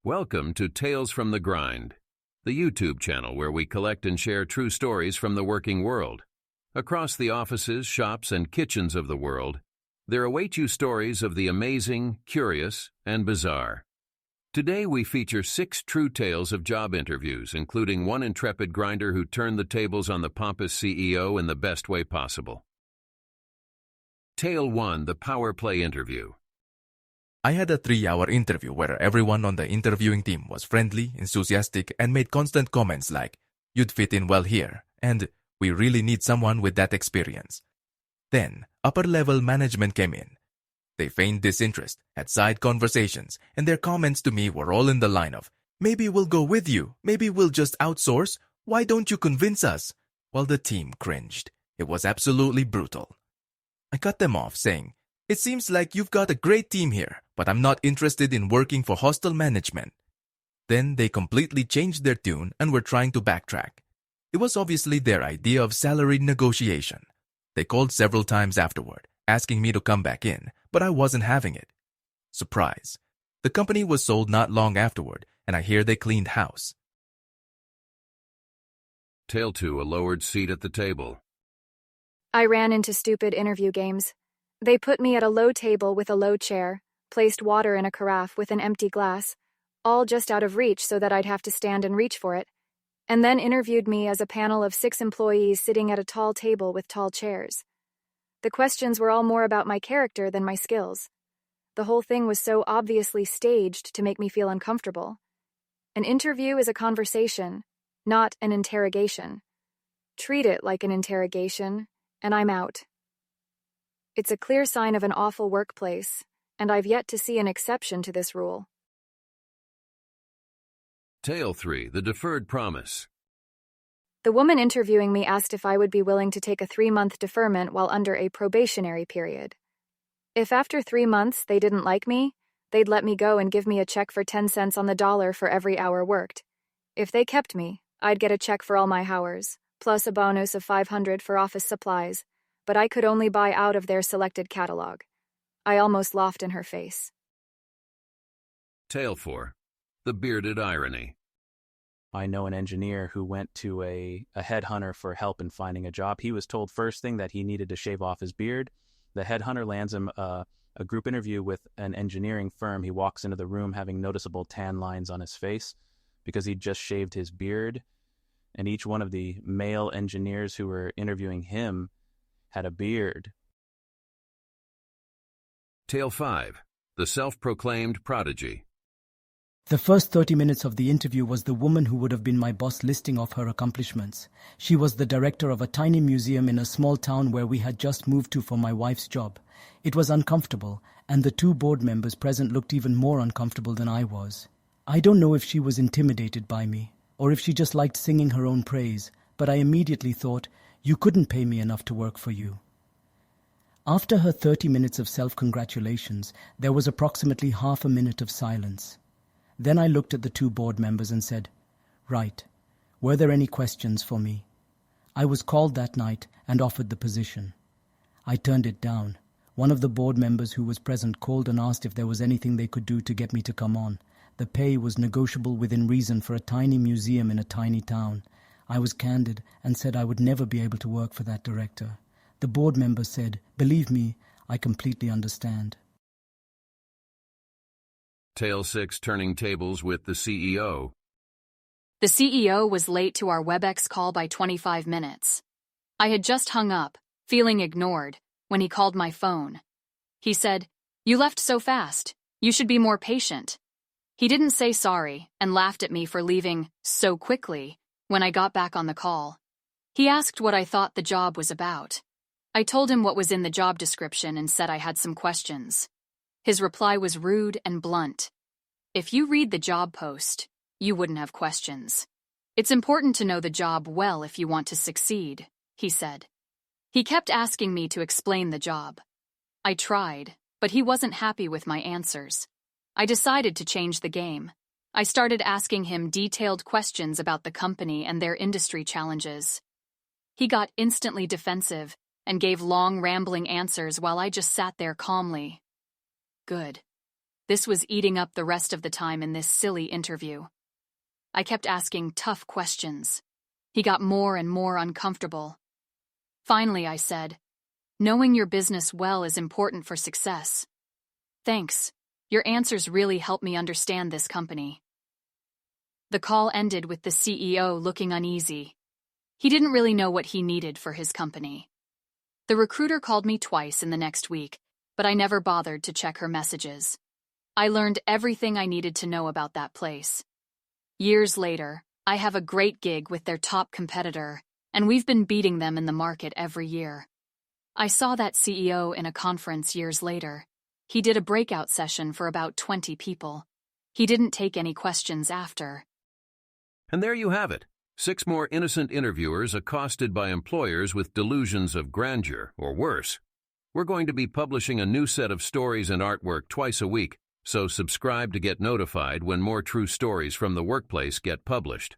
Welcome to Tales from the Grind, the YouTube channel where we collect and share true stories from the working world. Across the offices, shops, and kitchens of the world, there await you stories of the amazing, curious, and bizarre. Today we feature 6 true tales of job interviews, including one intrepid grinder who turned the tables on the pompous CEO in the best way possible. Tale 1: The Power Play Interview. I had a 3-hour interview where everyone on the interviewing team was friendly, enthusiastic, and made constant comments like, "You'd fit in well here," and "We really need someone with that experience." Then, upper-level management came in. They feigned disinterest, had side conversations, and their comments to me were all in the line of, "Maybe we'll go with you, maybe we'll just outsource, why don't you convince us?" While the team cringed. It was absolutely brutal. I cut them off, saying, "It seems like you've got a great team here, but I'm not interested in working for hostile management." Then they completely changed their tune and were trying to backtrack. It was obviously their idea of salary negotiation. They called several times afterward, asking me to come back in, but I wasn't having it. Surprise. The company was sold not long afterward, and I hear they cleaned house. Tale 2: A Lowered Seat at the Table. I ran into stupid interview games. They put me at a low table with a low chair, placed water in a carafe with an empty glass, all just out of reach so that I'd have to stand and reach for it, and then interviewed me as a panel of 6 employees sitting at a tall table with tall chairs. The questions were all more about my character than my skills. The whole thing was so obviously staged to make me feel uncomfortable. An interview is a conversation, not an interrogation. Treat it like an interrogation, and I'm out. It's a clear sign of an awful workplace, and I've yet to see an exception to this rule. Tale 3: The Deferred Promise. The woman interviewing me asked if I would be willing to take a 3-month deferment while under a probationary period. If after 3 months they didn't like me, they'd let me go and give me a check for 10 cents on the dollar for every hour worked. If they kept me, I'd get a check for all my hours, plus a bonus of $500 for office supplies, but I could only buy out of their selected catalog. I almost laughed in her face. Tale 4: The Bearded Irony. I know an engineer who went to a headhunter for help in finding a job. He was told first thing that he needed to shave off his beard. The headhunter lands him a group interview with an engineering firm. He walks into the room having noticeable tan lines on his face because he just shaved his beard. And each one of the male engineers who were interviewing him had a beard. Tale 5: The Self-Proclaimed Prodigy. The first 30 minutes of the interview was the woman who would have been my boss listing off her accomplishments. She was the director of a tiny museum in a small town where we had just moved to for my wife's job. It was uncomfortable, and the 2 board members present looked even more uncomfortable than I was. I don't know if she was intimidated by me, or if she just liked singing her own praise, but I immediately thought, "You couldn't pay me enough to work for you." After her 30 minutes of self-congratulations, there was approximately half a minute of silence. Then I looked at the 2 board members and said, "Right, were there any questions for me?" I was called that night and offered the position. I turned it down. One of the board members who was present called and asked if there was anything they could do to get me to come on. The pay was negotiable within reason for a tiny museum in a tiny town. I was candid and said I would never be able to work for that director. The board member said, "Believe me, I completely understand." Tale 6: Turning Tables with the CEO. The CEO was late to our WebEx call by 25 minutes. I had just hung up, feeling ignored, when he called my phone. He said, "You left so fast. You should be more patient." He didn't say sorry and laughed at me for leaving so quickly when I got back on the call. He asked what I thought the job was about. I told him what was in the job description and said I had some questions. His reply was rude and blunt. "If you read the job post, you wouldn't have questions. It's important to know the job well if you want to succeed," he said. He kept asking me to explain the job. I tried, but he wasn't happy with my answers. I decided to change the game. I started asking him detailed questions about the company and their industry challenges. He got instantly defensive and gave long, rambling answers while I just sat there calmly. Good. This was eating up the rest of the time in this silly interview. I kept asking tough questions. He got more and more uncomfortable. Finally, I said, "Knowing your business well is important for success. Thanks. Your answers really help me understand this company." The call ended with the CEO looking uneasy. He didn't really know what he needed for his company. The recruiter called me twice in the next week, but I never bothered to check her messages. I learned everything I needed to know about that place. Years later, I have a great gig with their top competitor, and we've been beating them in the market every year. I saw that CEO in a conference years later. He did a breakout session for about 20 people. He didn't take any questions after. And there you have it. 6 more innocent interviewers accosted by employers with delusions of grandeur, or worse. We're going to be publishing a new set of stories and artwork twice a week, so subscribe to get notified when more true stories from the workplace get published.